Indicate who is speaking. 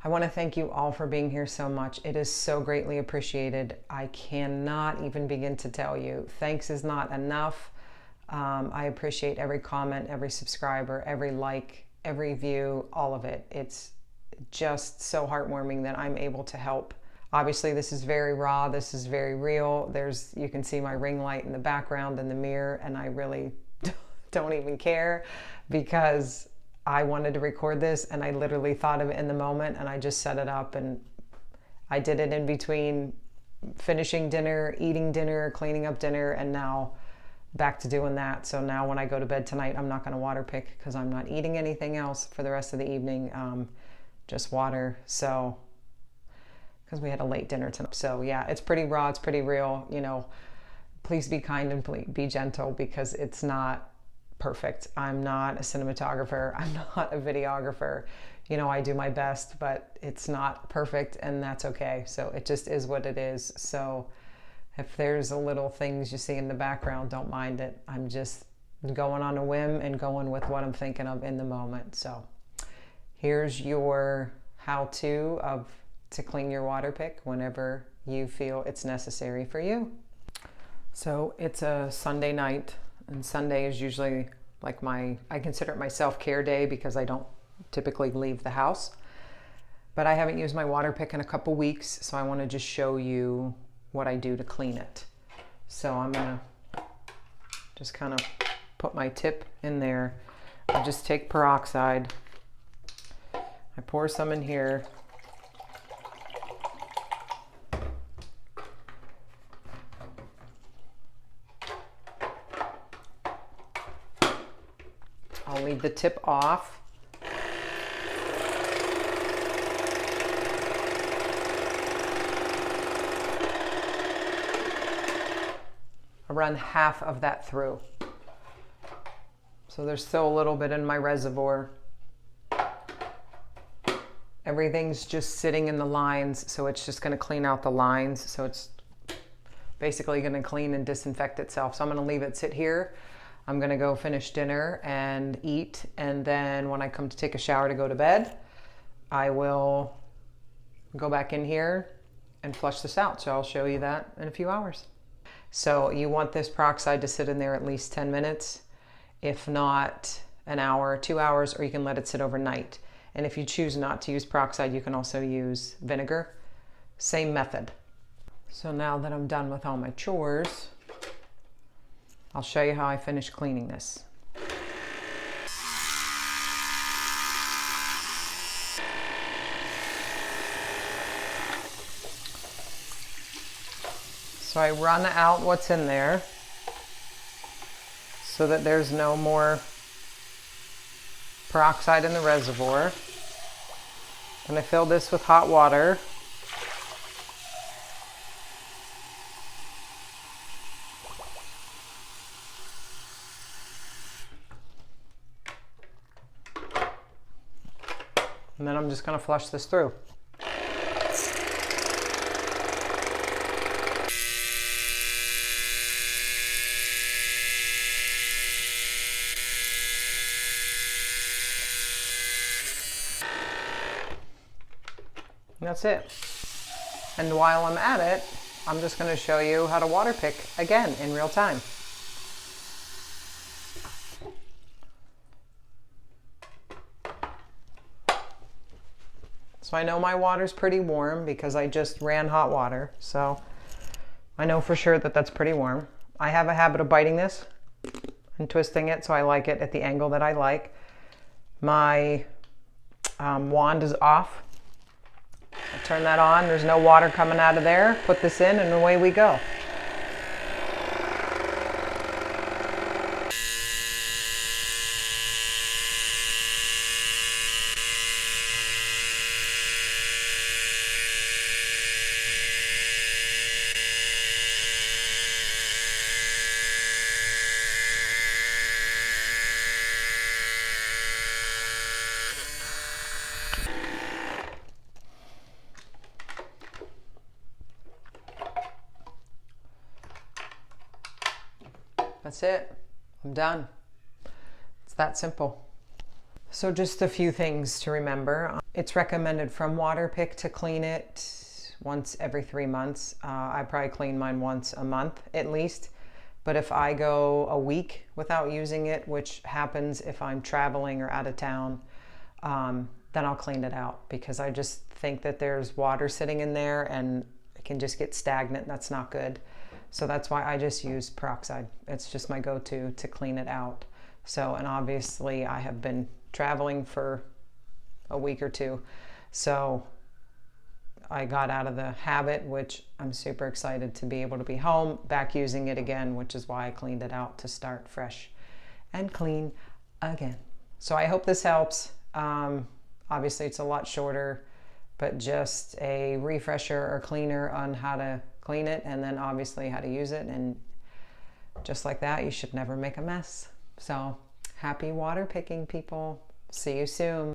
Speaker 1: I want to thank you all for being here so much. It is so greatly appreciated. I cannot even begin to tell you. Thanks is not enough. I appreciate every comment, every subscriber, every like, every view, all of it. It's just so heartwarming that I'm able to help. Obviously, this is very raw. This is very real. You can see my ring light in the background in the mirror, and I really don't even care because I wanted to record this and I literally thought of it in the moment and I just set it up, and I did it in between finishing dinner, eating dinner, cleaning up dinner, and now back to doing that. So now when I go to bed tonight, I'm not going to water pick because I'm not eating anything else for the rest of the evening, just water. So because we had a late dinner tonight. So yeah, it's pretty raw, it's pretty real. You know, please be kind and please be gentle because it's not perfect. I'm not a cinematographer. I'm not a videographer. You know, I do my best, but it's not perfect, and that's okay. So it just is what it is. So if there's a little things you see in the background, don't mind it. I'm just going on a whim and going with what I'm thinking of in the moment. So here's your how-to to clean your Waterpik whenever you feel it's necessary for you. So it's a Sunday night, and Sunday is usually like I consider it my self-care day because I don't typically leave the house. But I haven't used my Waterpik in a couple weeks, so I want to just show you what I do to clean it. So I'm gonna just kind of put my tip in there. I just take peroxide. I pour some in here. I'll leave the tip off. I run half of that through. So there's still a little bit in my reservoir. Everything's just sitting in the lines, so it's just going to clean out the lines. So it's basically going to clean and disinfect itself. So I'm going to leave it sit here. I'm going to go finish dinner and eat, and then when I come to take a shower to go to bed, I will go back in here and flush this out. So I'll show you that in a few hours. So you want this peroxide to sit in there at least 10 minutes, if not an hour, 2 hours, or you can let it sit overnight. And if you choose not to use peroxide, you can also use vinegar. Same method. So now that I'm done with all my chores, I'll show you how I finish cleaning this. So I run out what's in there so that there's no more peroxide in the reservoir. And I fill this with hot water. And then I'm just going to flush this through. And that's it. And while I'm at it, I'm just going to show you how to Waterpik again in real time. So I know my water's pretty warm because I just ran hot water. So I know for sure that that's pretty warm. I have a habit of biting this and twisting it, so I like it at the angle that I like. My wand is off. I turn that on. There's no water coming out of there. Put this in and away we go. That's it. I'm done. It's that simple. So just a few things to remember. It's recommended from Waterpik to clean it once every 3 months. I probably clean mine once a month at least. But if I go a week without using it, which happens if I'm traveling or out of town, then I'll clean it out, because I just think that there's water sitting in there and it can just get stagnant. That's not good. So that's why I just use peroxide. It's just my go-to to clean it out. So, and obviously I have been traveling for a week or two, so I got out of the habit, which I'm super excited to be able to be home back using it again, which is why I cleaned it out, to start fresh and clean again. So I hope this helps. Obviously it's a lot shorter, but just a refresher or cleaner on how to clean it, and then obviously how to use it, and just like that, you should never make a mess. So happy water picking, people. See you soon.